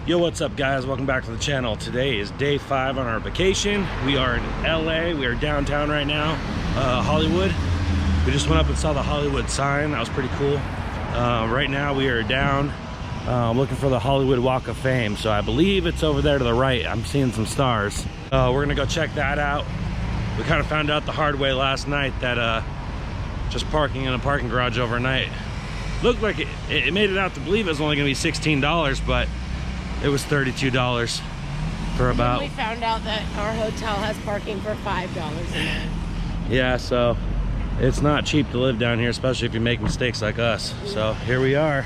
Yo, what's up guys? Welcome back to the channel. Today is day 5 on our vacation. We are in LA. We are downtown right now, Hollywood. We just went up and saw the Hollywood sign. That was pretty cool. Right now we are down looking for the Hollywood Walk of Fame. So I believe it's over there to the right. I'm seeing some stars. We're gonna go check that out. We kind of found out the hard way last night that just parking in a parking garage overnight looked like it made it out to believe it was only gonna be $16, but it was $32 for about. And we found out that our hotel has parking for $5 a night. Yeah, so it's not cheap to live down here, especially if you make mistakes like us. So here we are.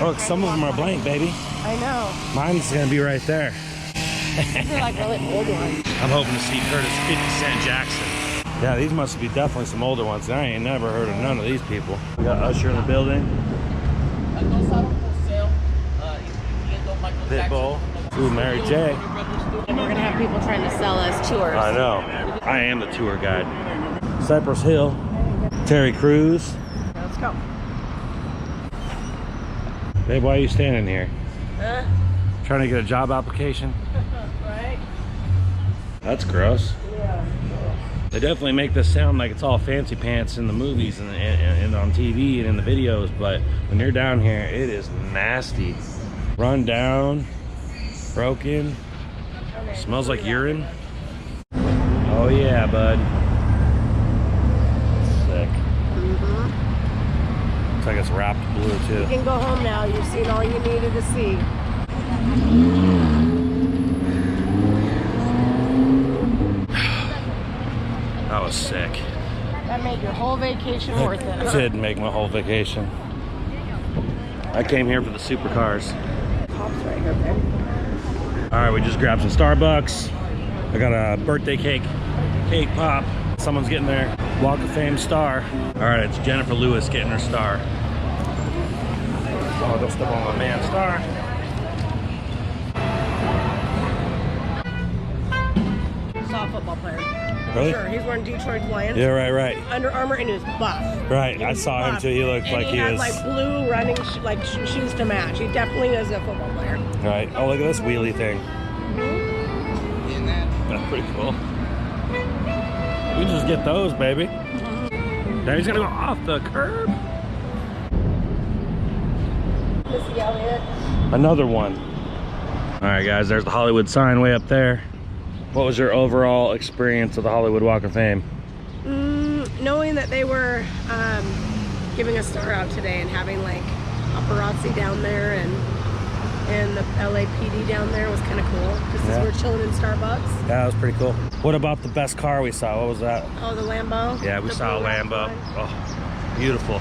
Oh, some of them are blank, baby. I know. Mine's gonna be right there. These are like really old ones. I'm hoping to see Curtis 50 Cent Jackson. Yeah, these must be definitely some older ones. I ain't never heard of none of these people. We got Usher in the building. Pitbull. Ooh, Mary J. And we're gonna have people trying to sell us tours. I know. I am the tour guide. Cypress Hill. Terry Crews. Let's go. Babe, why are you standing here? Huh? Trying to get a job application? Right? That's gross. Yeah. They definitely make this sound like it's all fancy pants in the movies and on TV and in the videos, but when you're down here, it is nasty. Run down, broken, smells like urine. Oh yeah, bud. Sick. Looks like it's wrapped blue too. You can go home now. You've seen all you needed to see. That was sick. That made your whole vacation worth it. It did make my whole vacation. I came here for the supercars. Pop's right here, babe. All right, we just grabbed some Starbucks. I got a birthday cake pop. Someone's getting their Walk of Fame star. All right, it's Jennifer Lewis getting her star. Oh, don't step on my man's star. Saw a football player. Really? Sure, he's wearing Detroit Lions. Yeah, right. Under Armour, and he was buff. Right, I saw him too. He looked like he had was. Like blue running shoes to match. He definitely is a football player. Right. Oh, look at this wheelie thing. That's pretty cool. We can just get those, baby. Now he's gonna go off the curb. Missy Elliott. Another one. All right, guys. There's the Hollywood sign way up there. What was your overall experience of the Hollywood Walk of Fame? Knowing that they were giving a star out today and having like paparazzi down there and the LAPD down there was kind of cool. Just as we're chilling in Starbucks. Yeah, that was pretty cool. What about the best car we saw? What was that? Oh, the Lambo? Yeah, we saw a Lambo. Oh, beautiful.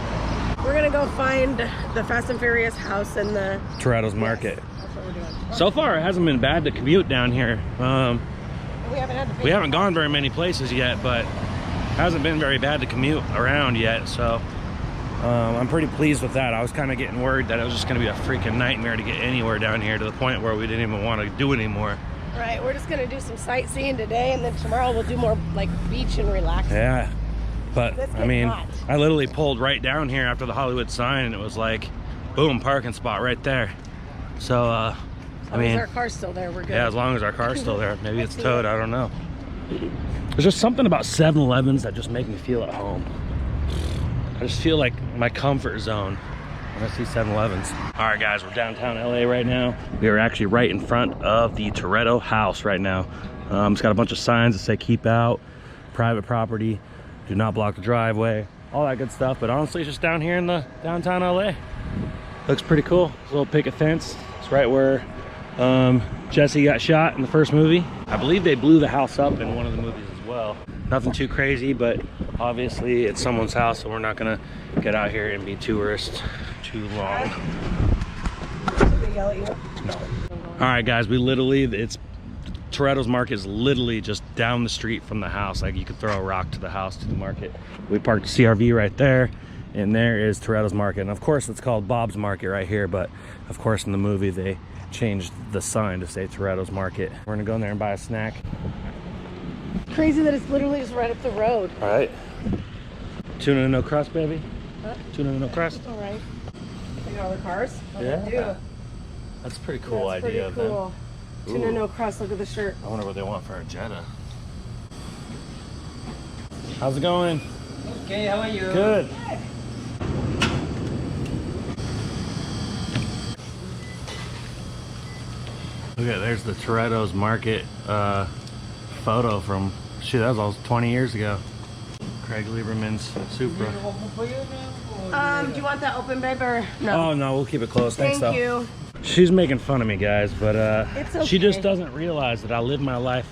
We're gonna go find the Fast and Furious house in the Toretto'S Market. Yes, that's what we're doing. So far, it hasn't been bad to commute down here. We haven't gone very many places yet, but it hasn't been very bad to commute around yet, so I'm pretty pleased with that. I was kind of getting worried that it was just going to be a freaking nightmare to get anywhere down here, to the point where we didn't even want to do it anymore. Right, we're just going to do some sightseeing today, and then tomorrow we'll do more like beach and relaxing. Yeah, but I mean, hot. I literally pulled right down here after the Hollywood sign, and it was like, boom, parking spot right there. So, As long as our car's still there, we're good. Yeah, as long as our car's still there. Maybe it's towed, I don't know. There's just something about 7-Elevens that just make me feel at home. I just feel like my comfort zone when I see 7-Elevens. All right, guys, we're downtown LA right now. We are actually right in front of the Toretto house right now. It's got a bunch of signs that say keep out, private property, do not block the driveway, all that good stuff. But honestly, it's just down here in the downtown LA. Looks pretty cool. There's a little picket fence. It's right where Jesse got shot in the first movie. I believe they blew the house up in one of the movies as well. Nothing too crazy, but obviously it's someone's house, so we're not gonna get out here and be tourists too long. No. All right, guys, Toretto'S Market is literally just down the street from the house. Like, you could throw a rock to the house to the market. We parked the CRV right there, and there is Toretto'S Market. And of course it's called Bob's Market right here, but of course in the movie they changed the sign to say Toretto'S Market. We're gonna go in there and buy a snack. Crazy that it's literally just right up the road. All right. Tuna and no crust, baby. Huh? Tuna and no crust. All right. Take all the cars. Yeah. That's a pretty cool That's idea of pretty them. cool. Tuna no crust, look at the shirt. I wonder what they want for a Jetta. How's it going? Okay, how are you? Good. Look at, there's the Toretto'S market photo from, shoot, that was almost 20 years ago. Craig Lieberman's Supra. Do you want that open, babe, or no? Oh no, we'll keep it closed. Thanks, Thank though. you. She's making fun of me, guys, but It's okay. she just doesn't realize that I live my life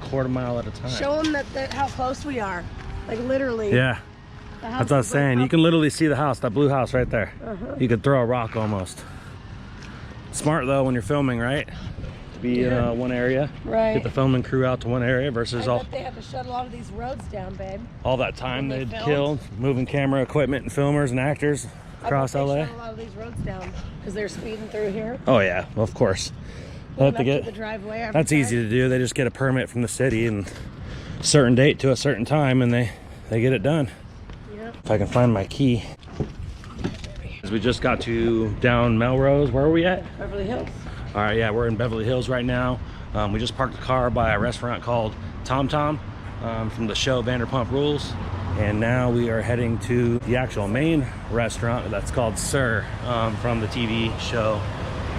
a quarter mile at a time. Show them that how close we are. Like literally. Yeah, The house that's what I was is saying. right You can literally see the house, that blue house right there. Uh-huh. You could throw a rock almost. Smart though when you're filming, right? To be in one area. Right. Get the filming crew out to one area versus I all bet they have to shut a lot of these roads down, babe. that time When they they'd filmed? killed moving camera equipment and filmers and actors across I bet LA. they shut a lot of these roads down because they're speeding through here. Oh yeah, well, of course. They have Going to up to get, the driveway every that's time. easy to do. They just get a permit from the city and a certain date to a certain time and they get it done. Yep. If I can find my key. As we just got to down Melrose, where are we at? Beverly Hills. All right, yeah, we're in Beverly Hills right now. We just parked the car by a restaurant called Tom Tom from the show Vanderpump Rules. And now we are heading to the actual main restaurant that's called Sir from the TV show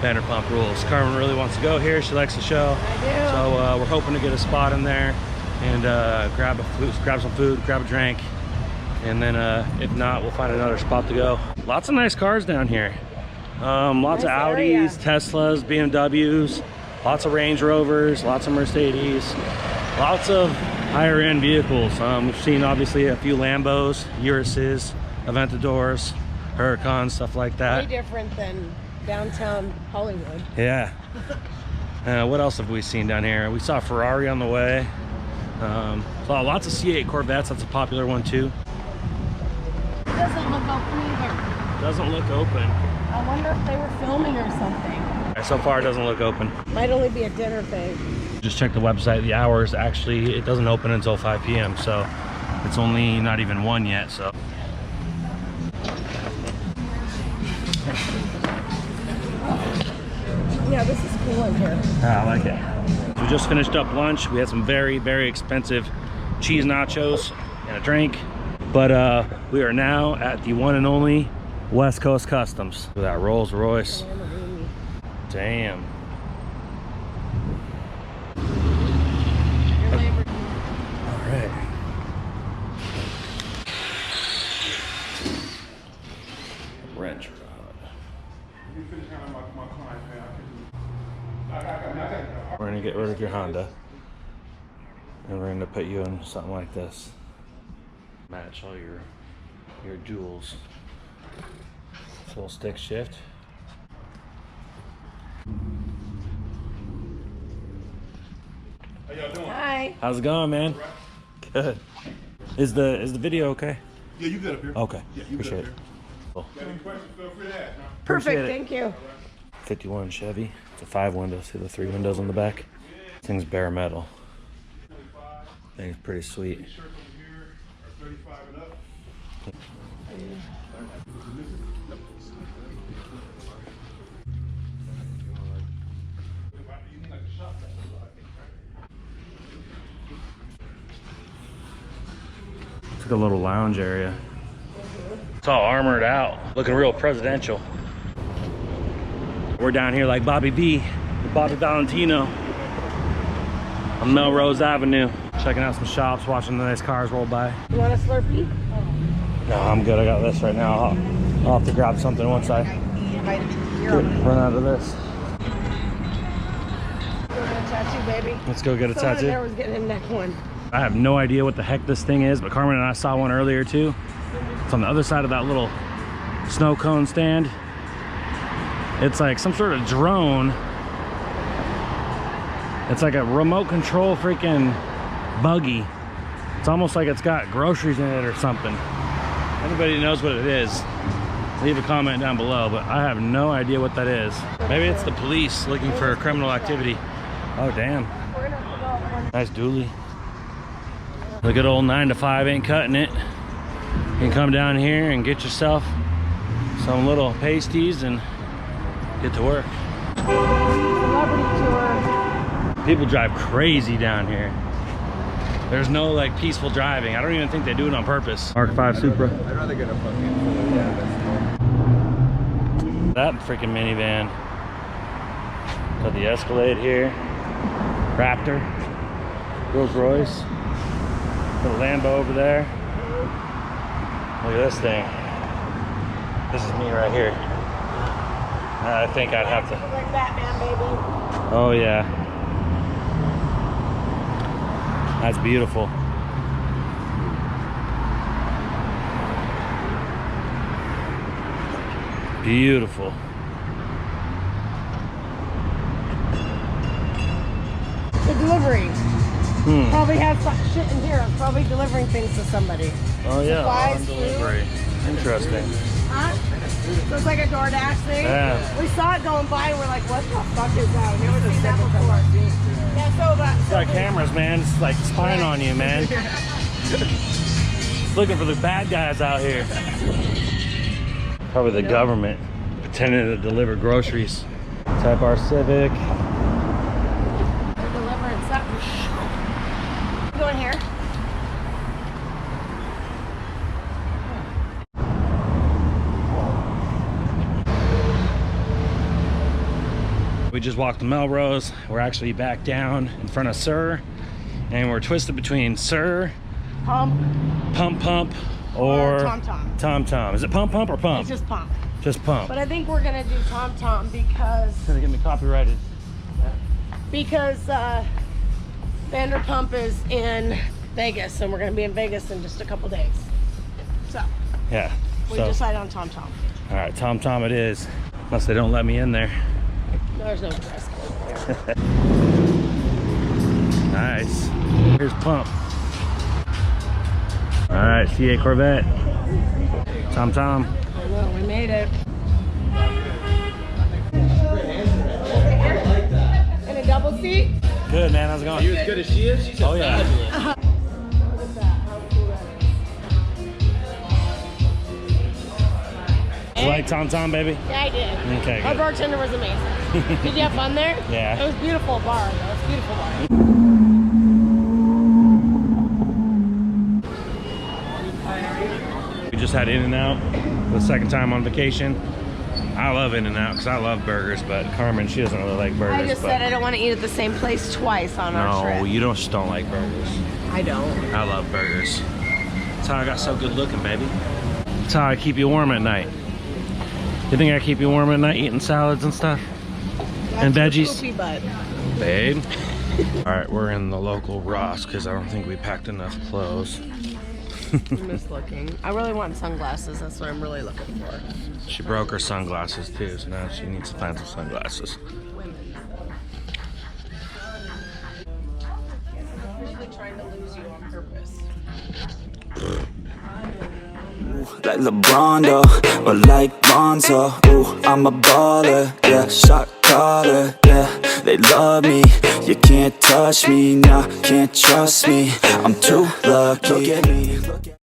Vanderpump Rules. Carmen really wants to go here. She likes the show. I do. So we're hoping to get a spot in there and grab some food, grab a drink. And then if not, we'll find another spot to go. Lots of nice cars down here. Lots of Nice Audis, area. Teslas, BMWs, lots of Range Rovers, lots of Mercedes, lots of higher end vehicles. We've seen obviously a few Lambos, Urises, Aventadors, Huracans, stuff like Way that. different than downtown Hollywood. Yeah. What else have we seen down here? We saw a Ferrari on the way. Saw lots of C8 Corvettes. That's a popular one too. It doesn't look open either. Doesn't look open. I wonder if they were filming or something. So far it doesn't look open. Might only be a dinner thing. Just checked the website. The hours actually, it doesn't open until 5 p.m. So it's only not even 1 yet. So Yeah, this is cool in here. I like it. We just finished up lunch. We had some very, very expensive cheese nachos and a drink. But we are now at the one and only West Coast Customs. Look at that Rolls Royce. Damn. All right. Wrench rod. We're gonna get rid of your Honda. And we're gonna put you in something like this. Match all your jewels. Full stick shift. How y'all doing? Hi. How's it going, man? Good. Is the video okay? Yeah, you good up here. Okay. Yeah, you Appreciate good it. up here. Got any questions, feel free to ask, huh? Perfect, Appreciate it. thank you. 51 Chevy. It's a 5 window. See the 3 windows on the back? Thing's bare metal. Thing's pretty sweet. Shirts over here are 35 and up. It's like a little lounge area. It's all armored out, looking real presidential. We're down here like Bobby B, with Bobby Valentino on Melrose Avenue, checking out some shops, watching the nice cars roll by. You want a Slurpee? No, I'm good. I got this right now. I'll have to grab something once I run out of this. Go get a tattoo, baby. Let's go get a Someone in tattoo. there was getting a neck one. I have no idea what the heck this thing is, but Carmen and I saw one earlier too. It's on the other side of that little snow cone stand. It's like some sort of drone. It's like a remote control freaking buggy. It's almost like it's got groceries in it or something. Anybody knows what it is, leave a comment down below, but I have no idea what that is. Maybe it's the police looking for criminal activity. Oh, damn. We're gonna have to go one. Nice dually. The good old 9 to 5 ain't cutting it. You can come down here and get yourself some little pasties and get to work. Celebrity tour. People drive crazy down here. There's no like peaceful driving. I don't even think they do it on purpose. Mark 5 Supra. I'd rather get a fucking That freaking minivan. Got the Escalade here. Raptor. Rolls Royce. Got a Lambo over there. Look at this thing. This is me right here. I think I'd have to. Like Batman, baby. Oh yeah. That's beautiful. Beautiful. The delivery. Probably has some shit in here. Probably delivering things to somebody. Oh yeah, Supplies, on delivery. Interesting. Huh? So it's like a DoorDash thing? Yeah. We saw it going by and we're like, what the fuck is that? We've never seen that before. Yeah, so It's got cameras, man. It's like spying on you, man. It's looking for the bad guys out here. Probably the government pretending to deliver groceries. Type R Civic. They're delivering something. You going here? We just walked to Melrose. We're actually back down in front of Sir, and we're twisted between Sir, Pump. Pump, or Tom. Tom. Is it Pump or Pump? It's just Pump. Just Pump. But I think we're gonna do Tom because It's gonna get me copyrighted. Vanderpump is in Vegas, and we're gonna be in Vegas in just a couple days. So Yeah. we So, decided on Tom. all right, Tom it is. Unless they don't let me in there. There's no dress code there. Nice. Here's Pump. All right, C8 Corvette. Tom. I know, we made it. In a double seat? Good, man. How's it going? You as good as she is? She's Oh, yeah. Look at that, how cool that is. You like Tom, baby? Yeah, I did. Okay, Our good. bartender was amazing. Did you have fun there? Yeah. It was a beautiful bar, though. It's a beautiful bar. We just had In-N-Out for the second time on vacation. I love In-N-Out because I love burgers, but Carmen, she doesn't really like burgers. I just but said I don't want to eat at the same place twice on our no, trip. you just don't like burgers. I don't. I love burgers. That's how I got so good looking, baby. That's how I keep you warm at night. You think I keep you warm at night eating salads and stuff? And veggies? Poopy butt. Babe. All right, we're in the local Ross because I don't think we packed enough clothes. I'm just looking. I really want sunglasses. That's what I'm really looking for. She broke her sunglasses too, so now she needs to find some sunglasses. I'm usually trying to lose you on purpose. Like LeBron, though, or like Lonzo. Ooh, I'm a baller, yeah, shot caller, yeah. They love me, you can't touch me, nah, can't trust me. I'm too lucky. Look at me.